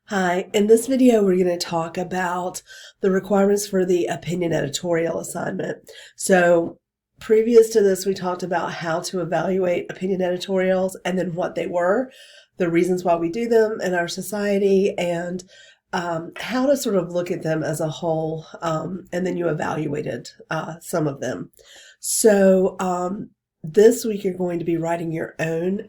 Hi, in this video we're going to talk about the requirements for the opinion editorial assignment. So previous to this we talked about how to evaluate opinion editorials and then what they were, the reasons why we do them in our society, and how to sort of look at them as a whole, and then you evaluated some of them. So this week you're going to be writing your own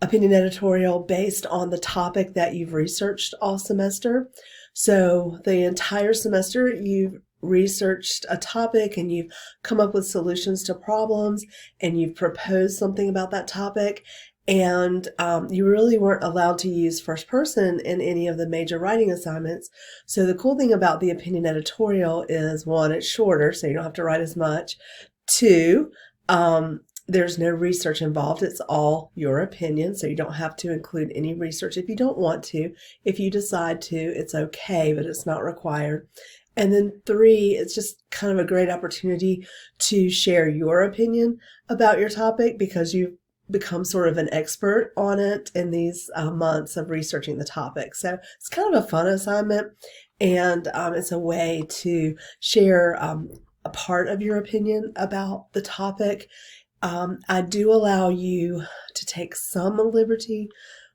opinion editorial based on the topic that you've researched all semester. So the entire semester you've researched a topic and you've come up with solutions to problems and you've proposed something about that topic. And you really weren't allowed to use first person in any of the major writing assignments. So the cool thing about the opinion editorial is, one, it's shorter, so you don't have to write as much. Two, there's no research involved. It's all your opinion, so you don't have to include any research if you don't want to. If you decide to, it's okay, but it's not required. And then three, it's just kind of a great opportunity to share your opinion about your topic because you've become sort of an expert on it in these months of researching the topic. So it's kind of a fun assignment, and it's a way to share a part of your opinion about the topic. I do allow you to take some liberty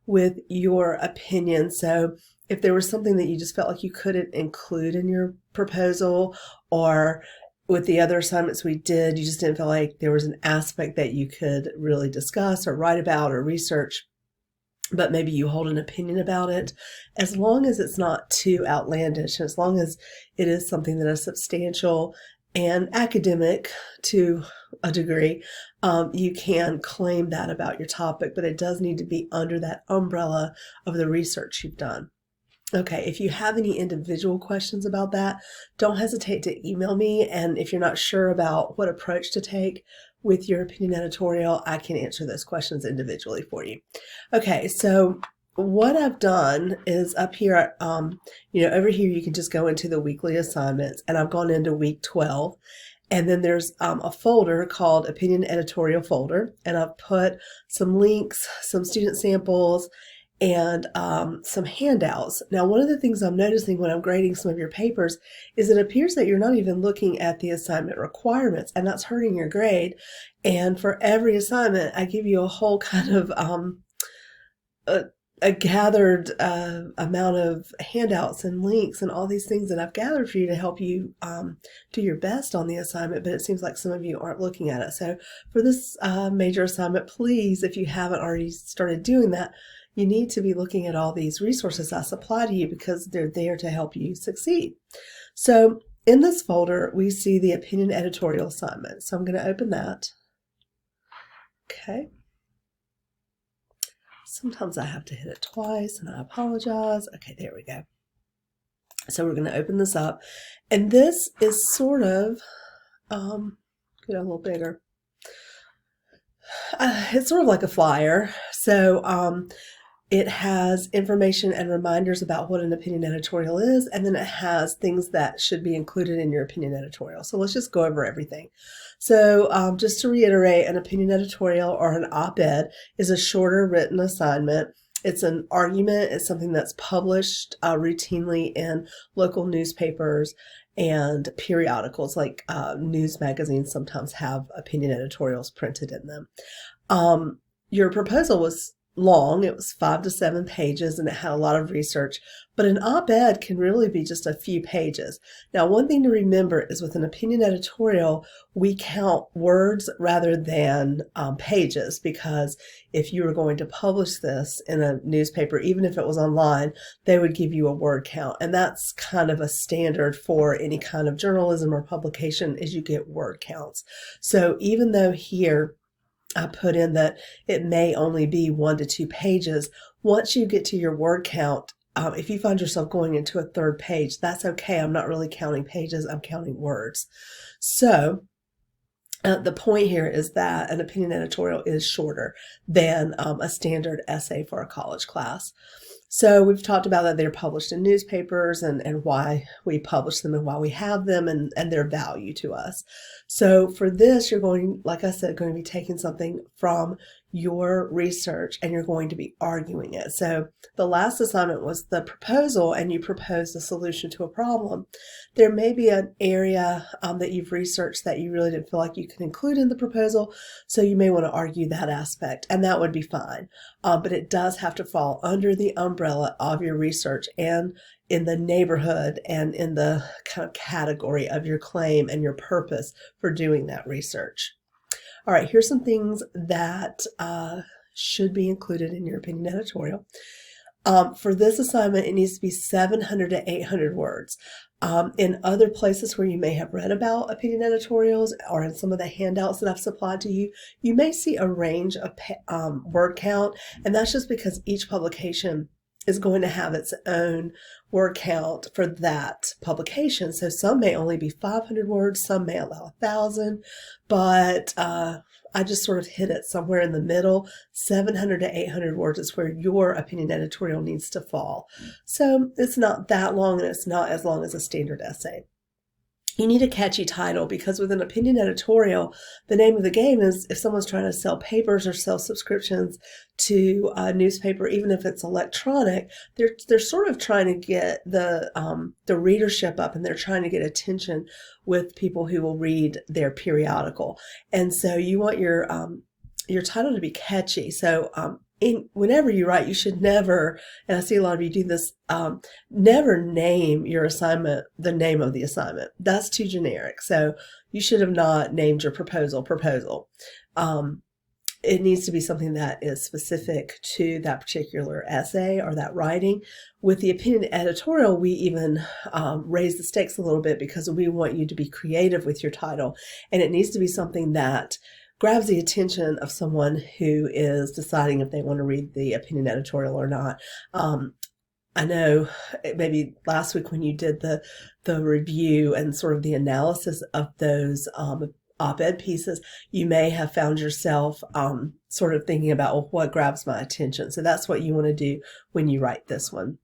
with your opinion. So if there was something that you just felt like you couldn't include in your proposal, or with the other assignments we did, you just didn't feel like there was an aspect that you could really discuss or write about or research, but maybe you hold an opinion about it, as long as it's not too outlandish, as long as it is something that is substantial and academic to a degree, you can claim that about your topic, but it does need to be under that umbrella of the research you've done. Okay, if you have any individual questions about that, don't hesitate to email me, and if you're not sure about what approach to take with your opinion editorial, I can answer those questions individually for you. Okay, so what I've done is up here, over here you can just go into the weekly assignments, and I've gone into week 12. And then there's a folder called Opinion Editorial Folder, and I've put some links, some student samples, and some handouts. Now, one of the things I'm noticing when I'm grading some of your papers is it appears that you're not even looking at the assignment requirements, and that's hurting your grade. And for every assignment, I give you a whole kind of a gathered amount of handouts and links and all these things that I've gathered for you to help you do your best on the assignment, but it seems like some of you aren't looking at it. So for this major assignment, please, if you haven't already started doing that, you need to be looking at all these resources I supply to you because they're there to help you succeed. So in this folder, we see the opinion editorial assignment. So I'm going to open that. Okay. Sometimes I have to hit it twice, and I apologize. Okay, there we go. So we're going to open this up, and this is sort of, get a little bigger. It's sort of like a flyer. So it has information and reminders about what an opinion editorial is, and then it has things that should be included in your opinion editorial. So let's just go over everything. So just to reiterate, an opinion editorial or an op-ed is a shorter written assignment. It's an argument. It's something that's published routinely in local newspapers and periodicals, like news magazines sometimes have opinion editorials printed in them. Your proposal was long. It was 5 to 7 pages, and it had a lot of research, but an op-ed can really be just a few pages. Now, one thing to remember is with an opinion editorial, we count words rather than pages, because if you were going to publish this in a newspaper, even if it was online, they would give you a word count, and that's kind of a standard for any kind of journalism or publication, is you get word counts. So even though here I put in that it may only be 1 to 2 pages, once you get to your word count, if you find yourself going into a third page, that's okay. I'm not really counting pages, I'm counting words. So the point here is that an opinion editorial is shorter than a standard essay for a college class. So we've talked about that they're published in newspapers and why we publish them and why we have them and their value to us. So for this, you're going, like I said, going to be taking something from your research and you're going to be arguing it. So the last assignment was the proposal, and you proposed a solution to a problem. There may be an area that you've researched that you really didn't feel like you could include in the proposal, so you may want to argue that aspect, and that would be fine. But it does have to fall under the umbrella of your research and in the neighborhood and in the kind of category of your claim and your purpose for doing that research. All right, here's some things that should be included in your opinion editorial. For this assignment, it needs to be 700 to 800 words. In other places where you may have read about opinion editorials, or in some of the handouts that I've supplied to you, you may see a range of word count, and that's just because each publication is going to have its own word count for that publication. So some may only be 500 words, some may allow 1,000, but I just sort of hit it somewhere in the middle. 700 to 800 words is where your opinion editorial needs to fall. So it's not that long, and it's not as long as a standard essay. You need a catchy title, because with an opinion editorial, the name of the game is if someone's trying to sell papers or sell subscriptions to a newspaper, even if it's electronic, they're sort of trying to get the readership up, and they're trying to get attention with people who will read their periodical. And so you want your title to be catchy. So whenever you write, you should never, and I see a lot of you do this, never name your assignment the name of the assignment. That's too generic. So you should have not named your proposal. It needs to be something that is specific to that particular essay or that writing. With the opinion editorial, we even raise the stakes a little bit, because we want you to be creative with your title, and it needs to be something that grabs the attention of someone who is deciding if they want to read the opinion editorial or not. I know maybe last week when you did the review and sort of the analysis of those op-ed pieces, you may have found yourself sort of thinking about, well, what grabs my attention? So that's what you want to do when you write this one.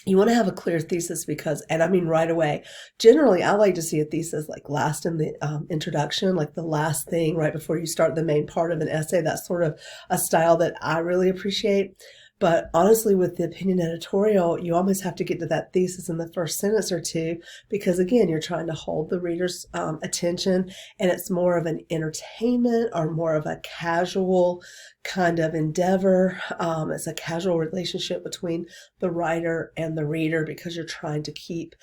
You want to have a clear thesis, because, and I mean right away, generally I like to see a thesis like last in the introduction, like the last thing right before you start the main part of an essay. That's sort of a style that I really appreciate. But honestly, with the opinion editorial, you almost have to get to that thesis in the first sentence or two, because again, you're trying to hold the reader's attention, and it's more of an entertainment or more of a casual kind of endeavor. It's a casual relationship between the writer and the reader, because you're trying to keep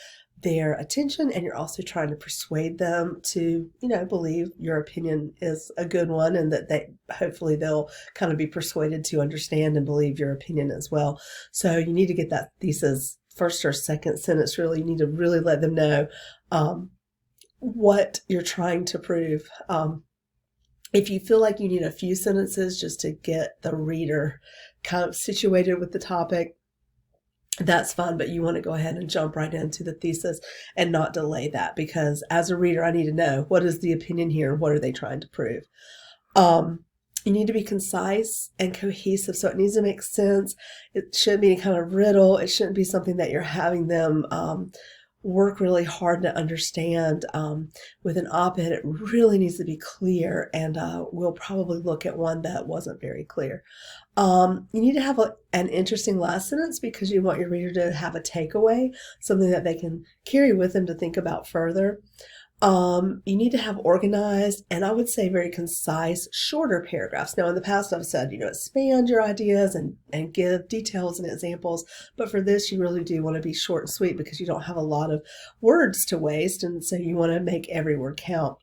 their attention, and you're also trying to persuade them to, believe your opinion is a good one, and that hopefully they'll kind of be persuaded to understand and believe your opinion as well. So you need to get that thesis first or second sentence. Really, you need to really let them know what you're trying to prove. If you feel like you need a few sentences just to get the reader kind of situated with the topic, that's fine, but you want to go ahead and jump right into the thesis and not delay that, because as a reader, I need to know, what is the opinion here? What are they trying to prove? You need to be concise and cohesive, so it needs to make sense. It shouldn't be any kind of riddle. It shouldn't be something that you're having them work really hard to understand. With an op-ed, it really needs to be clear, and we'll probably look at one that wasn't very clear. You need to have an interesting last sentence, because you want your reader to have a takeaway, something that they can carry with them to think about further. You need to have organized, and I would say very concise, shorter paragraphs. Now, in the past, I've said, expand your ideas and give details and examples. But for this, you really do want to be short and sweet, because you don't have a lot of words to waste. And so you want to make every word count.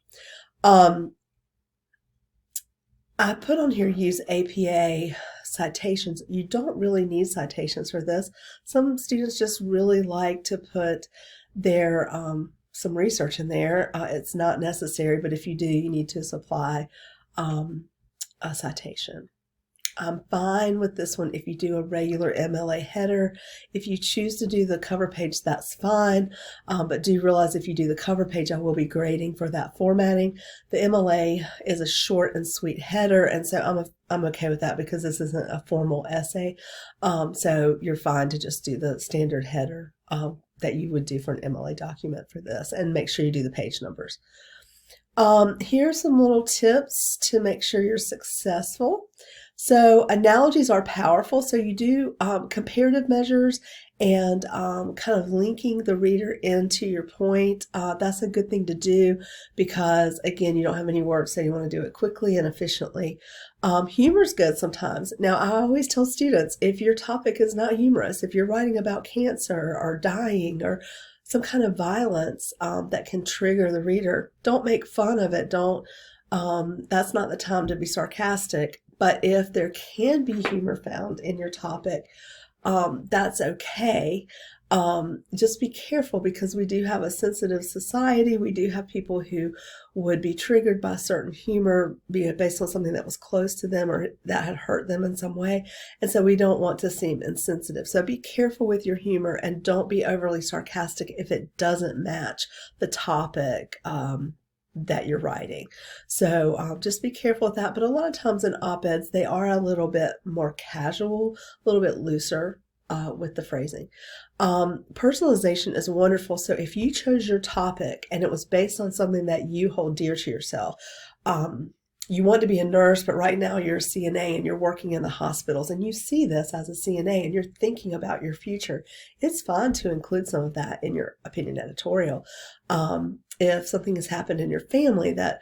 I put on here, use APA citations. You don't really need citations for this. Some students just really like to put their some research in there. It's not necessary, but if you do, you need to supply a citation. I'm fine with this one if you do a regular MLA header. If you choose to do the cover page, that's fine. But do realize if you do the cover page, I will be grading for that formatting. The MLA is a short and sweet header, and so I'm okay with that, because this isn't a formal essay. So you're fine to just do the standard header that you would do for an MLA document for this, and make sure you do the page numbers. Here's some little tips to make sure you're successful. So analogies are powerful. So you do comparative measures and kind of linking the reader into your point. That's a good thing to do because, again, you don't have any words, so you want to do it quickly and efficiently. Humor's good sometimes. Now, I always tell students, if your topic is not humorous, if you're writing about cancer or dying or some kind of violence that can trigger the reader, don't make fun of it. That's not the time to be sarcastic. But if there can be humor found in your topic, that's okay. Just be careful because we do have a sensitive society. We do have people who would be triggered by certain humor, be it based on something that was close to them or that had hurt them in some way. And so we don't want to seem insensitive. So be careful with your humor and don't be overly sarcastic if it doesn't match the topic that you're writing. So just be careful with that. But a lot of times in op-eds, they are a little bit more casual, a little bit looser with the phrasing. Personalization is wonderful. So if you chose your topic and it was based on something that you hold dear to yourself, you want to be a nurse, but right now you're a CNA and you're working in the hospitals and you see this as a CNA and you're thinking about your future, it's fine to include some of that in your opinion editorial. If something has happened in your family that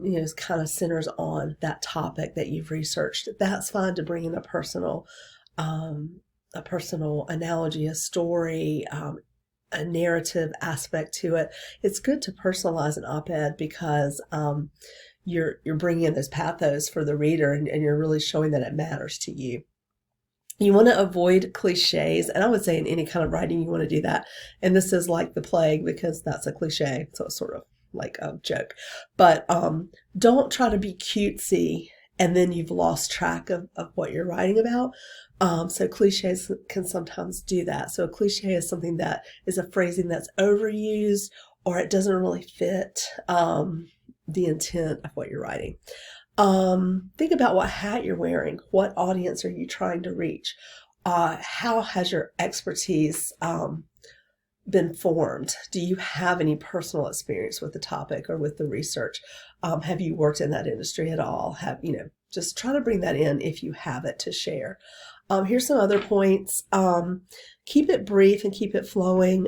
is kind of centers on that topic that you've researched, that's fine to bring in a personal analogy, a story, a narrative aspect to it. It's good to personalize an op-ed because you're bringing in this pathos for the reader and you're really showing that it matters to you. You want to avoid cliches, and I would say in any kind of writing you want to do that. And this is like the plague because that's a cliche, so it's sort of like a joke. But don't try to be cutesy and then you've lost track of what you're writing about. So cliches can sometimes do that. So a cliche is something that is a phrasing that's overused or it doesn't really fit the intent of what you're writing. Think about what hat you're wearing. What audience are you trying to reach? How has your expertise been formed? Do you have any personal experience with the topic or with the research? Have you worked in that industry at all? Just try to bring that in if you have it to share. Here's some other points. Keep it brief and keep it flowing.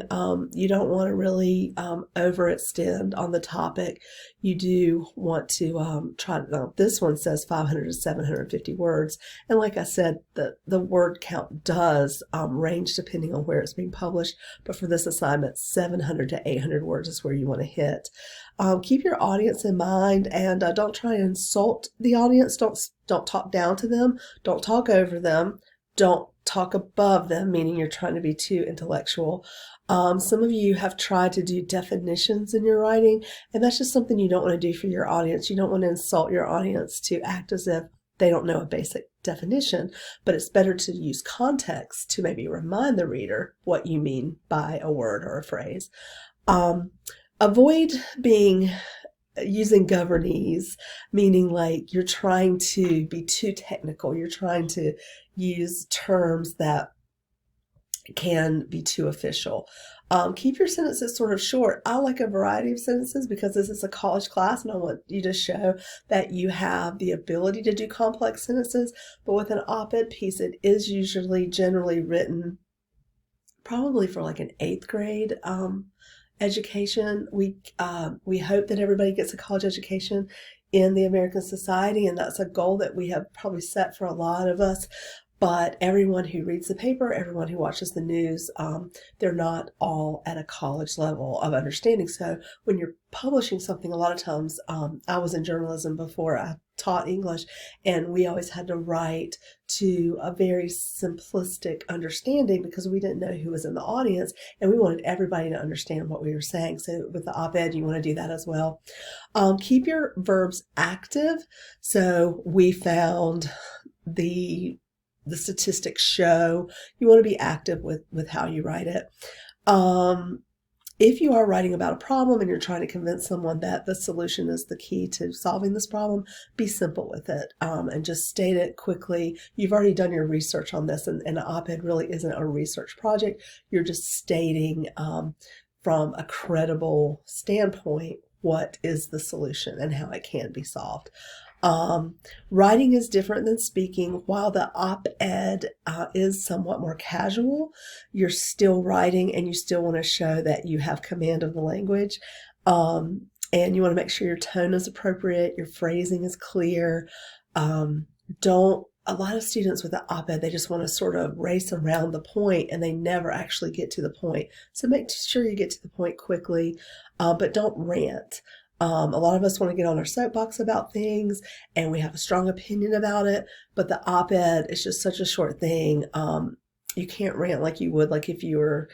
You don't want to really overextend on the topic. You do want to this one says 500 to 750 words. And like I said, the word count does range depending on where it's being published. But for this assignment, 700 to 800 words is where you want to hit. Keep your audience in mind and don't try to insult the audience. Don't talk down to them. Don't talk over them. Don't talk above them, meaning you're trying to be too intellectual. Some of you have tried to do definitions in your writing, and that's just something you don't want to do for your audience. You don't want to insult your audience to act as if they don't know a basic definition, but it's better to use context to maybe remind the reader what you mean by a word or a phrase. Avoid using governese, meaning like you're trying to be too technical. You're trying to use terms that can be too official. Keep your sentences sort of short. I like a variety of sentences because this is a college class and I want you to show that you have the ability to do complex sentences. But with an op-ed piece, it is generally written probably for like an 8th grade education. We hope that everybody gets a college education in the American Society, and that's a goal that we have probably set for a lot of us. But everyone who reads the paper, everyone who watches the news, they're not all at a college level of understanding. So when you're publishing something, a lot of times, I was in journalism before I taught English, and we always had to write to a very simplistic understanding because we didn't know who was in the audience, and we wanted everybody to understand what we were saying. So with the op-ed, you want to do that as well. Keep your verbs active. So we found the statistics show you want to be active with how you write it. If you are writing about a problem and you're trying to convince someone that the solution is the key to solving this problem, be simple with it and just state it quickly. You've already done your research on this, and an op-ed really isn't a research project. You're just stating from a credible standpoint what is the solution and how it can be solved. Writing is different than speaking. While the op-ed is somewhat more casual, you're still writing and you still want to show that you have command of the language. And you want to make sure your tone is appropriate, your phrasing is clear. A lot of students with the op-ed, they just want to sort of race around the point and they never actually get to the point. So make sure you get to the point quickly, but don't rant. A lot of us want to get on our soapbox about things and we have a strong opinion about it, but the op-ed is just such a short thing. You can't rant like you would, like if you were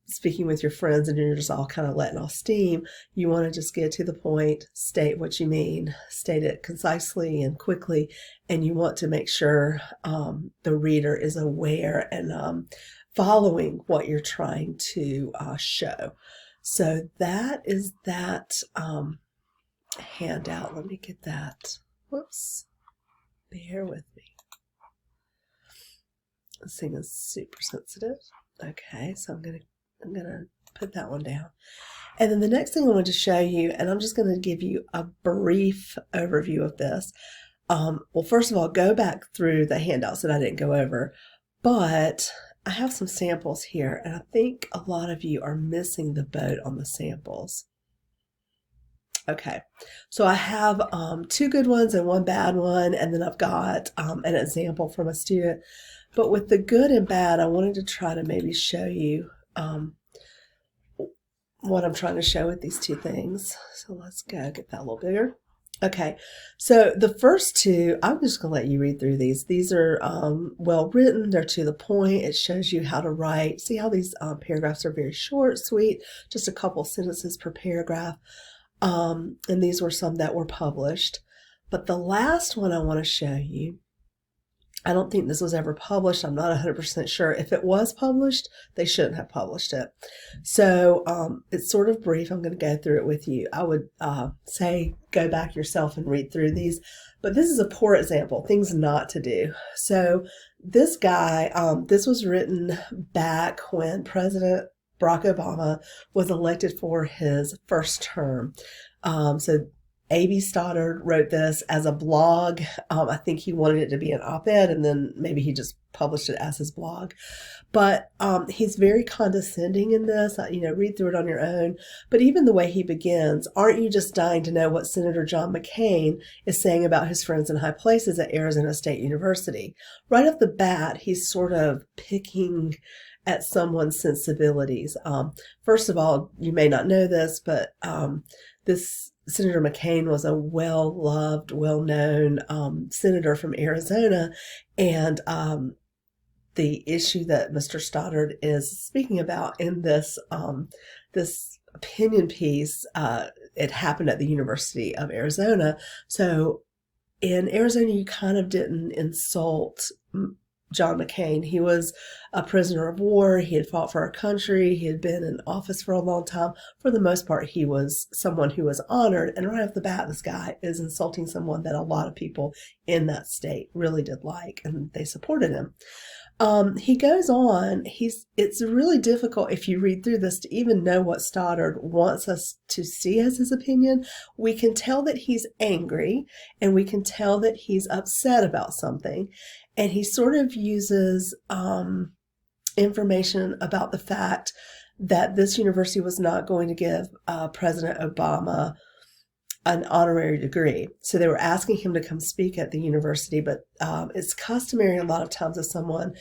speaking with your friends and you're just all kind of letting off steam. You want to just get to the point, state what you mean, state it concisely and quickly, and you want to make sure the reader is aware and following what you're trying to show. So that is that handout. Let me get that. Whoops. Bear with me. This thing is super sensitive. Okay, so I'm gonna put that one down. And then the next thing I want to show you, and I'm just going to give you a brief overview of this. Well, first of all, go back through the handouts that I didn't go over, but I have some samples here, and I think a lot of you are missing the boat on the samples. Okay, so I have 2 good ones and 1 bad one, and then I've got an example from a student. But with the good and bad, I wanted to try to maybe show you what I'm trying to show with these 2 things. So let's go get that a little bigger. Okay, so the first 2, I'm just going to let you read through these. These are well written, they're to the point, it shows you how to write. See how these paragraphs are very short, sweet, just a couple sentences per paragraph. And these were some that were published. But the last one I want to show you, I don't think this was ever published. I'm not 100% sure. If it was published, they shouldn't have published it. So it's sort of brief. I'm going to go through it with you. I would say go back yourself and read through these. But this is a poor example, things not to do. So this guy, this was written back when President Barack Obama was elected for his first term. So A.B. Stoddard wrote this as a blog. I think he wanted it to be an op-ed, and then maybe he just published it as his blog. But he's very condescending in this. Read through it on your own. But even the way he begins, aren't you just dying to know what Senator John McCain is saying about his friends in high places at Arizona State University? Right off the bat, he's sort of picking at someone's sensibilities. First of all, you may not know this, but this Senator McCain was a well-loved, well-known senator from Arizona, and the issue that Mr. Stoddard is speaking about in this this opinion piece, it happened at the University of Arizona. So in Arizona, you kind of didn't insult John McCain. He was a prisoner of war. He had fought for our country. He had been in office for a long time. For the most part, he was someone who was honored. And right off the bat, this guy is insulting someone that a lot of people in that state really did like, and they supported him. He goes on, it's really difficult if you read through this to even know what Stoddard wants us to see as his opinion. We can tell that he's angry, and we can tell that he's upset about something. And he sort of uses information about the fact that this university was not going to give President Obama an honorary degree. So they were asking him to come speak at the university, but it's customary a lot of times if someone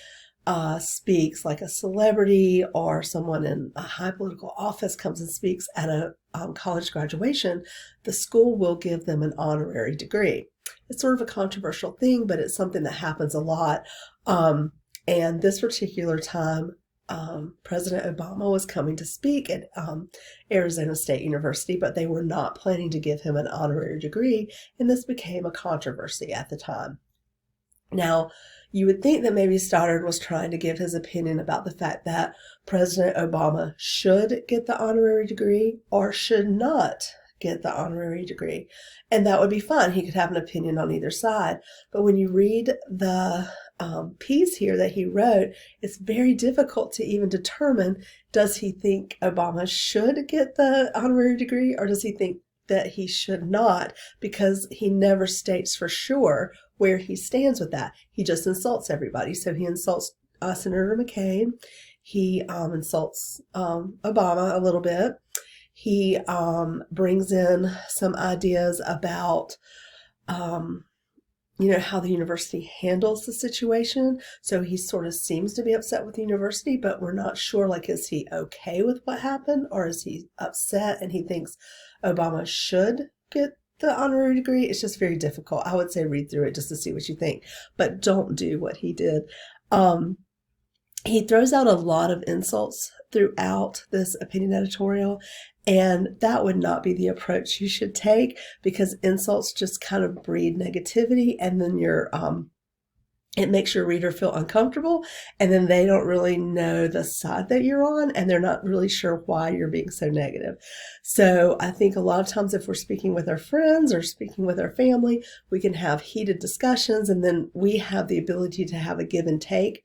speaks, like a celebrity or someone in a high political office comes and speaks at a college graduation, the school will give them an honorary degree. It's sort of a controversial thing, but it's something that happens a lot. And this particular time, President Obama was coming to speak at Arizona State University, but they were not planning to give him an honorary degree, and this became a controversy at the time. Now, you would think that maybe Stoddard was trying to give his opinion about the fact that President Obama should get the honorary degree or should not get the honorary degree. And that would be fine. He could have an opinion on either side. But when you read the piece here that he wrote, it's very difficult to even determine, does he think Obama should get the honorary degree or does he think that he should not, because he never states for sure where he stands with that. He just insults everybody. So he insults Senator McCain. He insults Obama a little bit. He brings in some ideas about how the university handles the situation. So he sort of seems to be upset with the university, but we're not sure, like, is he okay with what happened or is he upset and he thinks Obama should get the honorary degree? It's just very difficult. I would say read through it just to see what you think, but don't do what he did. He throws out a lot of insults throughout this opinion editorial, and that would not be the approach you should take, because insults just kind of breed negativity, and then it makes your reader feel uncomfortable, and then they don't really know the side that you're on, and they're not really sure why you're being so negative. So I think a lot of times if we're speaking with our friends or speaking with our family, we can have heated discussions, and then we have the ability to have a give and take.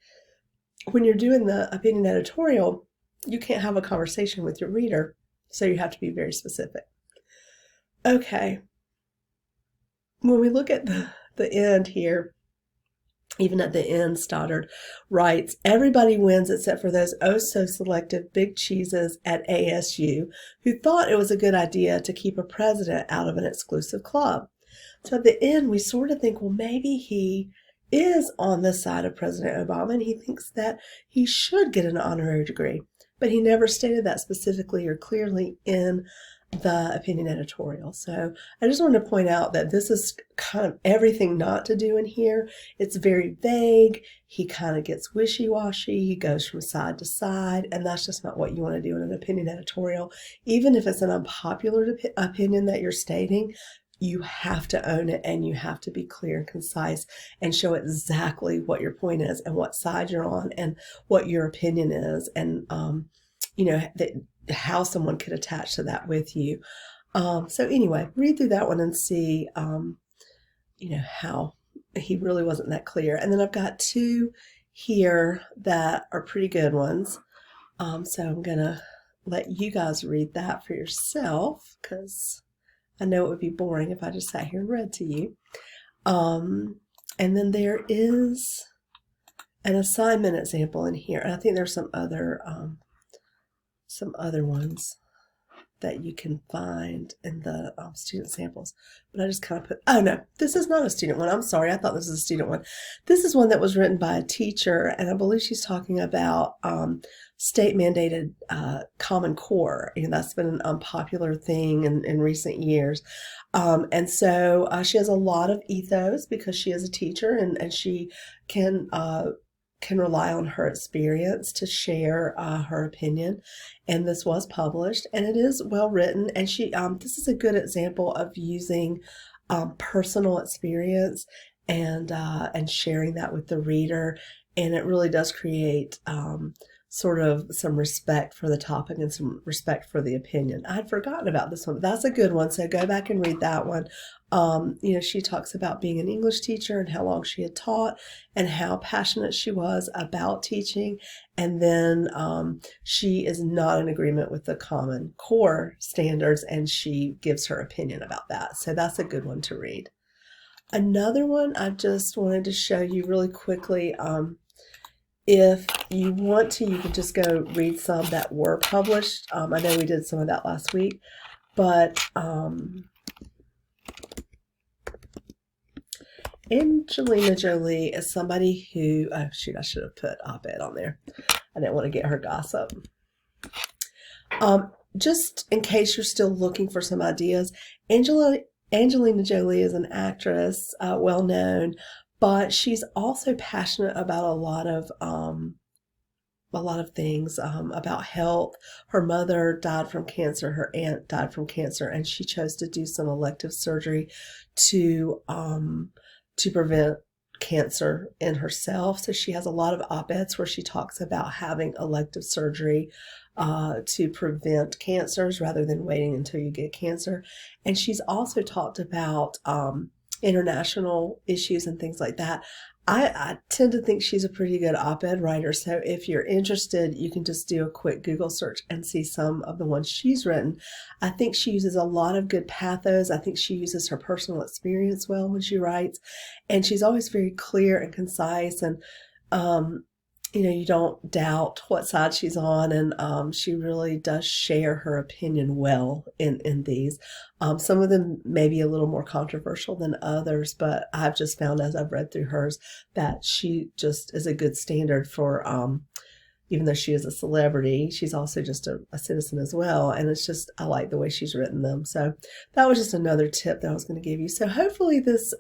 When you're doing the opinion editorial, you can't have a conversation with your reader, so you have to be very specific. Okay. When we look at the end here, even at the end, Stoddard writes, everybody wins except for those oh-so-selective big cheeses at ASU who thought it was a good idea to keep a president out of an exclusive club. So at the end, we sort of think, well, maybe he is on the side of President Obama and he thinks that he should get an honorary degree. But he never stated that specifically or clearly in the opinion editorial. So I just wanted to point out that this is kind of everything not to do in here. It's very vague. He kind of gets wishy-washy. He goes from side to side, and that's just not what you want to do in an opinion editorial. Even if it's an unpopular opinion that you're stating, you have to own it, and you have to be clear and concise and show exactly what your point is and what side you're on and what your opinion is, and how someone could attach to that with you. So anyway, read through that one and see, how he really wasn't that clear. And then I've got two here that are pretty good ones. So I'm going to let you guys read that for yourself, because I know it would be boring if I just sat here and read to you. And then there is an assignment example in here. And I think there's some other ones that you can find in the student samples. But I just kind of put, oh no, this is not a student one. I'm sorry, I thought this was a student one. This is one that was written by a teacher, and I believe she's talking about state-mandated Common Core. That's been an unpopular thing in recent years. And so she has a lot of ethos because she is a teacher, and she can rely on her experience to share her opinion. And this was published, and it is well written. And she, this is a good example of using personal experience and sharing that with the reader. And it really does create sort of some respect for the topic and some respect for the opinion. I'd forgotten about this one, but that's a good one. So go back and read that one. She talks about being an English teacher and how long she had taught and how passionate she was about teaching. And then she is not in agreement with the Common Core standards, and she gives her opinion about that. So that's a good one to read. Another one I just wanted to show you really quickly. If you want to, you can just go read some that were published. I know we did some of that last week, but Angelina Jolie is somebody who, oh shoot, I should have put op-ed on there. I didn't want to get her gossip. Just in case you're still looking for some ideas, Angelina Jolie is an actress, well known, but she's also passionate about a lot of things, about health. Her mother died from cancer. Her aunt died from cancer, and she chose to do some elective surgery to prevent cancer in herself. So she has a lot of op-eds where she talks about having elective surgery to prevent cancers rather than waiting until you get cancer. And she's also talked about international issues and things like that. I tend to think she's a pretty good op-ed writer. So if you're interested, you can just do a quick Google search and see some of the ones she's written. I think she uses a lot of good pathos. I think she uses her personal experience well when she writes. And she's always very clear and concise. And you don't doubt what side she's on, and she really does share her opinion well in these. Some of them may be a little more controversial than others, but I've just found as I've read through hers that she just is a good standard for, even though she is a celebrity, she's also just a citizen as well. And it's just, I like the way she's written them. So that was just another tip that I was going to give you. So hopefully this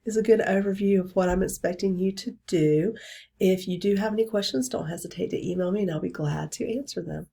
is a good overview of what I'm expecting you to do. If you do have any questions, don't hesitate to email me and I'll be glad to answer them.